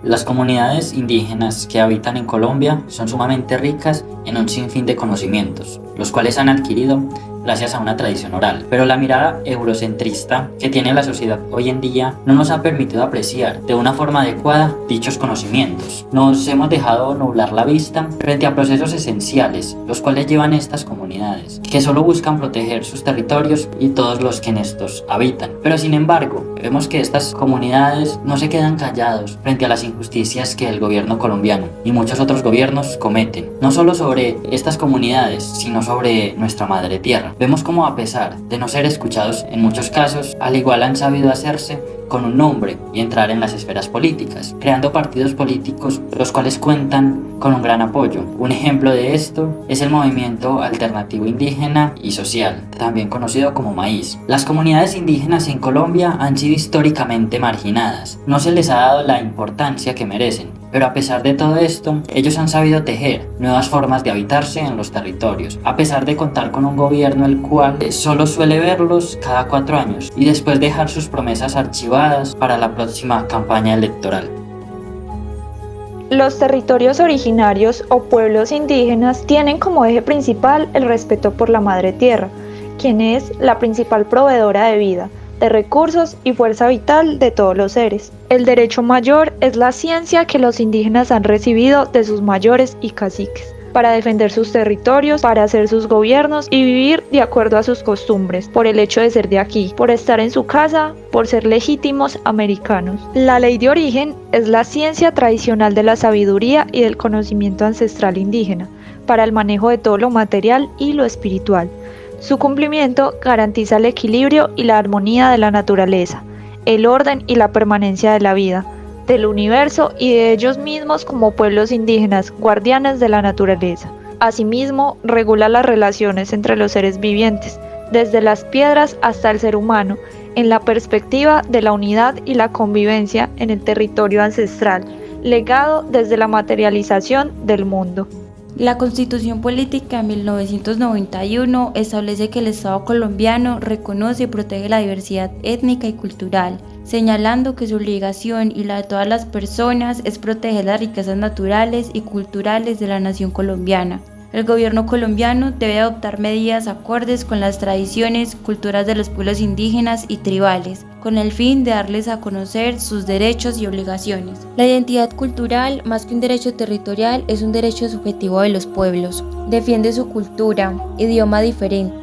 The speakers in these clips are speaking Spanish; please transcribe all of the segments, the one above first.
Las comunidades indígenas que habitan en Colombia son sumamente ricas en un sinfín de conocimientos, los cuales han adquirido gracias a una tradición oral. Pero la mirada eurocentrista que tiene la sociedad hoy en día no nos ha permitido apreciar de una forma adecuada dichos conocimientos. Nos hemos dejado nublar la vista frente a procesos esenciales, los cuales llevan estas comunidades, que solo buscan proteger sus territorios y todos los que en estos habitan. Pero sin embargo, vemos que estas comunidades no se quedan callados frente a las injusticias que el gobierno colombiano y muchos otros gobiernos cometen, no solo sobre estas comunidades, sino sobre nuestra madre tierra. Vemos como a pesar de no ser escuchados en muchos casos, al igual han sabido hacerse con un nombre y entrar en las esferas políticas, creando partidos políticos los cuales cuentan con un gran apoyo. Un ejemplo de esto es el Movimiento Alternativo Indígena y Social, también conocido como MAIS. Las comunidades indígenas en Colombia han sido históricamente marginadas, no se les ha dado la importancia que merecen, pero a pesar de todo esto, ellos han sabido tejer nuevas formas de habitarse en los territorios, a pesar de contar con un gobierno el cual solo suele verlos cada 4 años y después dejar sus promesas archivadas para la próxima campaña electoral. Los territorios originarios o pueblos indígenas tienen como eje principal el respeto por la madre tierra, quien es la principal proveedora de vida, de recursos y fuerza vital de todos los seres. El derecho mayor es la ciencia que los indígenas han recibido de sus mayores y caciques, para defender sus territorios, para hacer sus gobiernos y vivir de acuerdo a sus costumbres, por el hecho de ser de aquí, por estar en su casa, por ser legítimos americanos. La ley de origen es la ciencia tradicional de la sabiduría y del conocimiento ancestral indígena, para el manejo de todo lo material y lo espiritual. Su cumplimiento garantiza el equilibrio y la armonía de la naturaleza, el orden y la permanencia de la vida, del universo y de ellos mismos como pueblos indígenas, guardianes de la naturaleza. Asimismo, regula las relaciones entre los seres vivientes, desde las piedras hasta el ser humano, en la perspectiva de la unidad y la convivencia en el territorio ancestral, legado desde la materialización del mundo. La Constitución Política de 1991 establece que el Estado colombiano reconoce y protege la diversidad étnica y cultural, señalando que su obligación y la de todas las personas es proteger las riquezas naturales y culturales de la nación colombiana. El gobierno colombiano debe adoptar medidas acordes con las tradiciones, culturas de los pueblos indígenas y tribales, con el fin de darles a conocer sus derechos y obligaciones. La identidad cultural, más que un derecho territorial, es un derecho subjetivo de los pueblos. Defiende su cultura, idioma diferente,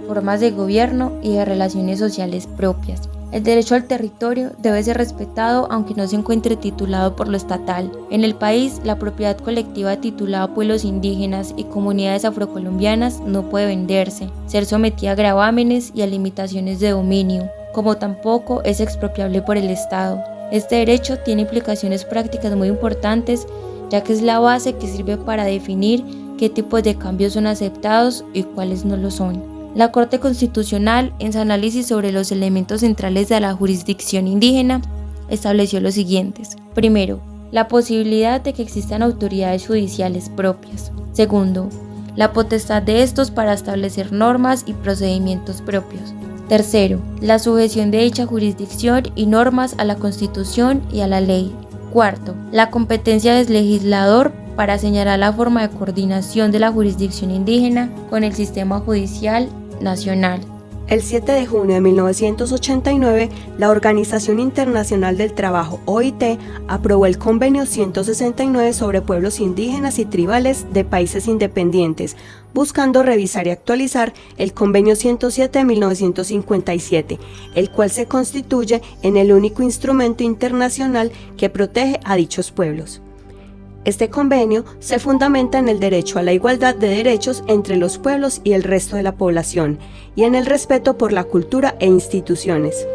formas de gobierno y de relaciones sociales propias. El derecho al territorio debe ser respetado aunque no se encuentre titulado por lo estatal. En el país, la propiedad colectiva titulada a pueblos indígenas y comunidades afrocolombianas no puede venderse, ser sometida a gravámenes y a limitaciones de dominio, como tampoco es expropiable por el Estado. Este derecho tiene implicaciones prácticas muy importantes, ya que es la base que sirve para definir qué tipos de cambios son aceptados y cuáles no lo son. La Corte Constitucional, en su análisis sobre los elementos centrales de la jurisdicción indígena, estableció los siguientes. Primero, la posibilidad de que existan autoridades judiciales propias. Segundo, la potestad de estos para establecer normas y procedimientos propios. Tercero, la sujeción de dicha jurisdicción y normas a la Constitución y a la ley. Cuarto, la competencia del legislador para señalar la forma de coordinación de la jurisdicción indígena con el sistema judicial nacional. El 7 de junio de 1989, la Organización Internacional del Trabajo, OIT, aprobó el Convenio 169 sobre pueblos indígenas y tribales de países independientes, buscando revisar y actualizar el Convenio 107 de 1957, el cual se constituye en el único instrumento internacional que protege a dichos pueblos. Este convenio se fundamenta en el derecho a la igualdad de derechos entre los pueblos y el resto de la población, y en el respeto por la cultura e instituciones.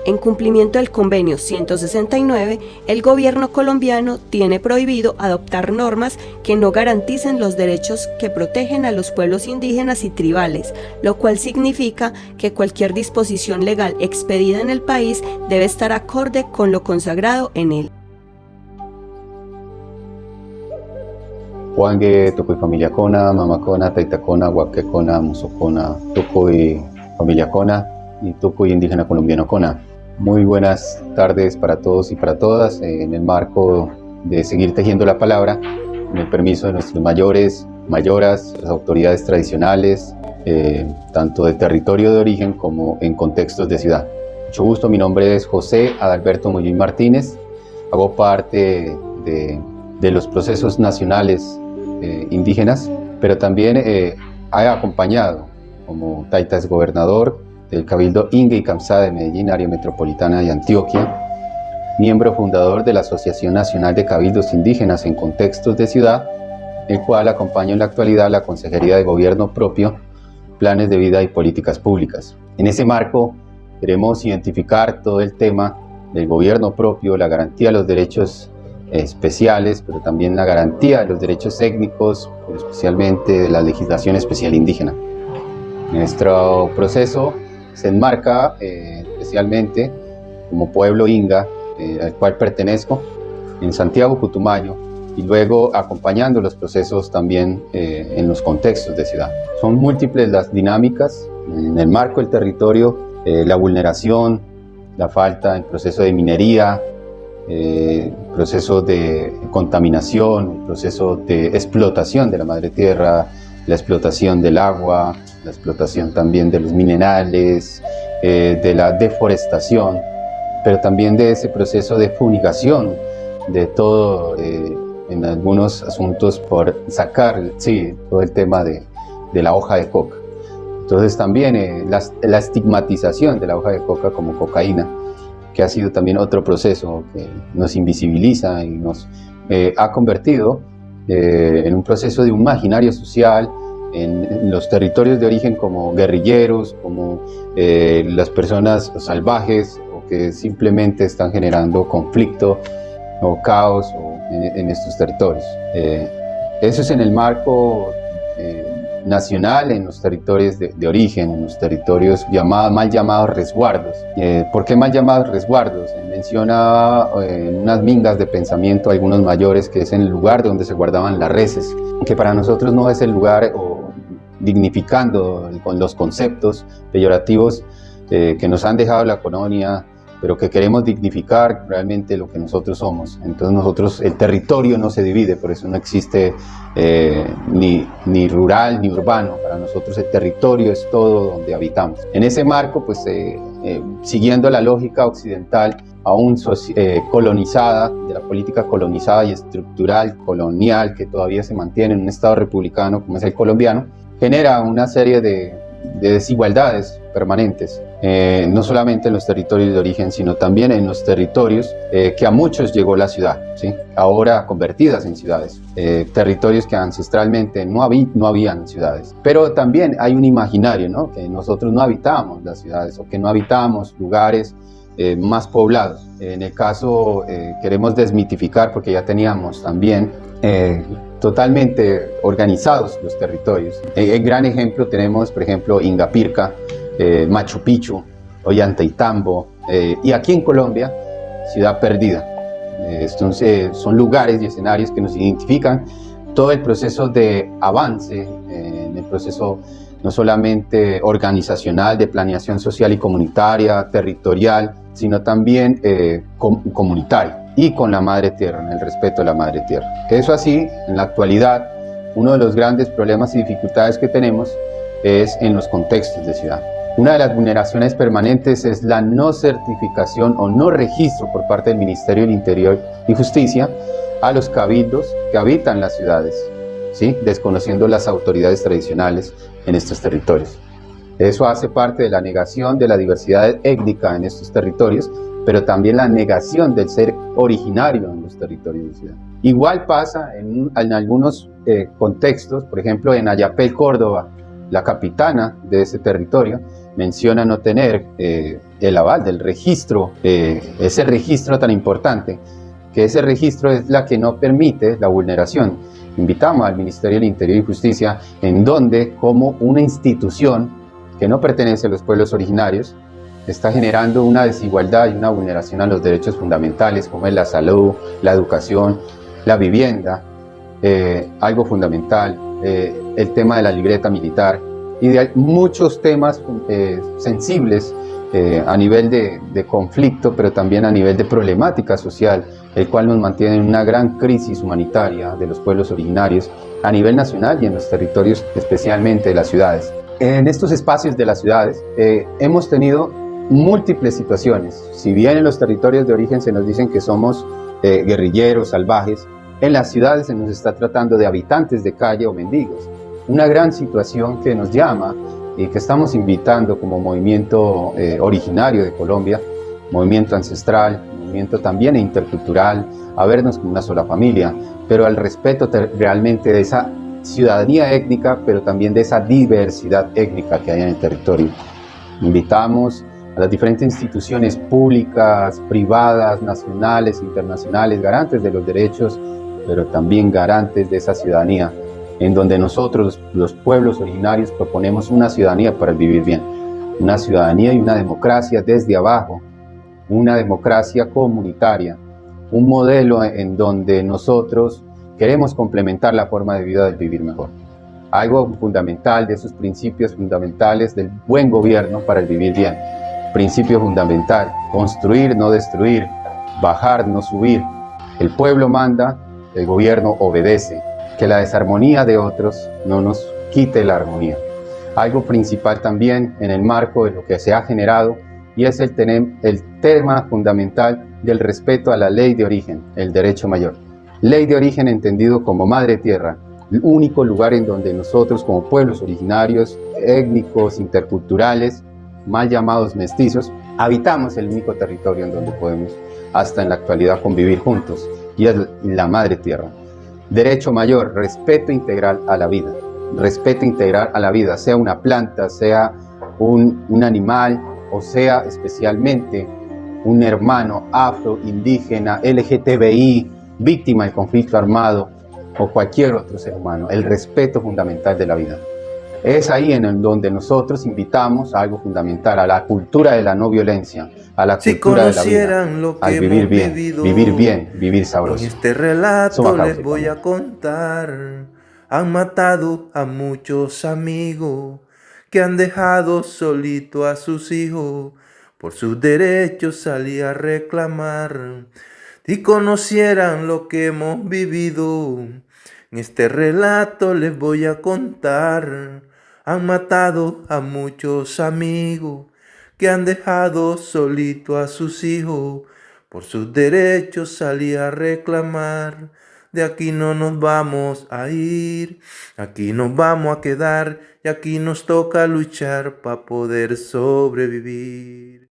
En cumplimiento del convenio 169, el gobierno colombiano tiene prohibido adoptar normas que no garanticen los derechos que protegen a los pueblos indígenas y tribales, lo cual significa que cualquier disposición legal expedida en el país debe estar acorde con lo consagrado en él. Wange, Tukuy familia Kona, Mama Kona, Taita Kona, Huaque Kona, Muso Kona, Tukuy familia Kona y Tukuy indígena colombiano Kona. Muy buenas tardes para todos y para todas. En el marco de seguir tejiendo la palabra, con el permiso de nuestros mayores, mayoras, las autoridades tradicionales, tanto de territorio de origen como en contextos de ciudad. Mucho gusto, mi nombre es José Adalberto Mollín Martínez, hago parte de los procesos nacionales indígenas, pero también he acompañado como Taitas gobernador del Cabildo Inga y Kamsá de Medellín, área metropolitana de Antioquia, miembro fundador de la Asociación Nacional de Cabildos Indígenas en Contextos de Ciudad, el cual acompaña en la actualidad la Consejería de Gobierno Propio, Planes de Vida y Políticas Públicas. En ese marco queremos identificar todo el tema del gobierno propio, la garantía de los derechos especiales, pero también la garantía de los derechos étnicos, especialmente de la legislación especial indígena. Nuestro proceso se enmarca especialmente como pueblo inga, al cual pertenezco, en Santiago, Putumayo, y luego acompañando los procesos también en los contextos de ciudad. Son múltiples las dinámicas en el marco del territorio, la vulneración, la falta en proceso de minería, proceso de contaminación, el proceso de explotación de la madre tierra, la explotación del agua, la explotación también de los minerales, de la deforestación, pero también de ese proceso de fumigación, de todo, en algunos asuntos por sacar, sí, todo el tema de la hoja de coca. Entonces también la estigmatización de la hoja de coca como cocaína, que ha sido también otro proceso que nos invisibiliza y nos ha convertido en un proceso de un imaginario social en los territorios de origen como guerrilleros, como las personas salvajes o que simplemente están generando conflicto o caos en estos territorios. Eso es en el marco nacional, en los territorios de origen, en los territorios mal llamados resguardos. ¿Por qué mal llamados resguardos? Menciona en unas mingas de pensamiento algunos mayores que es en el lugar donde se guardaban las reses, que para nosotros no es el lugar, o dignificando con los conceptos peyorativos que nos han dejado la colonia, pero que queremos dignificar realmente lo que nosotros somos. Entonces nosotros, el territorio no se divide, por eso no existe ni rural ni urbano. Para nosotros el territorio es todo donde habitamos. En ese marco, pues siguiendo la lógica occidental, aún colonizada, de la política colonizada y estructural colonial que todavía se mantiene en un estado republicano como es el colombiano, genera una serie de desigualdades permanentes, no solamente en los territorios de origen, sino también en los territorios que a muchos llegó la ciudad, ¿sí? Ahora convertidas en ciudades, territorios que ancestralmente no habían ciudades. Pero también hay un imaginario, ¿no? Que nosotros no habitábamos las ciudades o que no habitábamos lugares más poblados. En el caso queremos desmitificar, porque ya teníamos también totalmente organizados los territorios. En gran ejemplo tenemos, por ejemplo, Ingapirca, Machu Picchu, Ollantaytambo, y aquí en Colombia, Ciudad Perdida. Son lugares y escenarios que nos identifican todo el proceso de avance, en el proceso no solamente organizacional, de planeación social y comunitaria, territorial, sino también comunitario, y con la madre tierra, en el respeto a la madre tierra. Eso así, en la actualidad, uno de los grandes problemas y dificultades que tenemos es en los contextos de ciudad. Una de las vulneraciones permanentes es la no certificación o no registro por parte del Ministerio del Interior y Justicia a los cabildos que habitan las ciudades, ¿sí? Desconociendo las autoridades tradicionales en estos territorios. Eso hace parte de la negación de la diversidad étnica en estos territorios, pero también la negación del ser originario en los territorios de ciudad. Igual pasa en algunos contextos, por ejemplo en Ayapel, Córdoba, la capitana de ese territorio menciona no tener el aval del registro, ese registro tan importante, que ese registro es la que no permite la vulneración. Invitamos al Ministerio del Interior y Justicia, en donde como una institución que no pertenece a los pueblos originarios, está generando una desigualdad y una vulneración a los derechos fundamentales, como es la salud, la educación, la vivienda, algo fundamental, el tema de la libreta militar, y de muchos temas sensibles a nivel de conflicto, pero también a nivel de problemática social el cual nos mantiene en una gran crisis humanitaria de los pueblos originarios a nivel nacional y en los territorios, especialmente de las ciudades. En estos espacios de las ciudades hemos tenido múltiples situaciones. Si bien en los territorios de origen se nos dicen que somos guerrilleros, salvajes, en las ciudades se nos está tratando de habitantes de calle o mendigos. Una gran situación que nos llama y que estamos invitando como movimiento originario de Colombia, movimiento ancestral, movimiento también intercultural, a vernos como una sola familia, pero al respeto realmente de esa ciudadanía étnica, pero también de esa diversidad étnica que hay en el territorio. Invitamos a las diferentes instituciones públicas, privadas, nacionales, internacionales, garantes de los derechos, pero también garantes de esa ciudadanía, en donde nosotros, los pueblos originarios, proponemos una ciudadanía para el vivir bien, una ciudadanía y una democracia desde abajo, una democracia comunitaria, un modelo en donde nosotros queremos complementar la forma de vida del vivir mejor. Algo fundamental de esos principios fundamentales del buen gobierno para el vivir bien. Principio fundamental: construir, no destruir, bajar, no subir. El pueblo manda, el gobierno obedece. Que la desarmonía de otros no nos quite la armonía. Algo principal también en el marco de lo que se ha generado, y es el tema fundamental del respeto a la ley de origen, el derecho mayor. Ley de origen entendido como madre tierra, el único lugar en donde nosotros como pueblos originarios, étnicos, interculturales, mal llamados mestizos, habitamos el único territorio en donde podemos hasta en la actualidad convivir juntos, y es la madre tierra. Derecho mayor, respeto integral a la vida. Respeto integral a la vida, sea una planta, sea un animal, o sea especialmente un hermano afro, indígena, LGTBI, víctima del conflicto armado o cualquier otro ser humano. El respeto fundamental de la vida. Es ahí en donde nosotros invitamos a algo fundamental, a la cultura de la no violencia, a la cultura de la vida, al vivir bien, vivir sabroso. En este relato les voy a contar, han matado a muchos amigos que han dejado solito a sus hijos, por sus derechos salí a reclamar. Si conocieran lo que hemos vivido, en este relato les voy a contar, han matado a muchos amigos que han dejado solito a sus hijos, por sus derechos salí a reclamar. De aquí no nos vamos a ir, aquí nos vamos a quedar y aquí nos toca luchar para poder sobrevivir.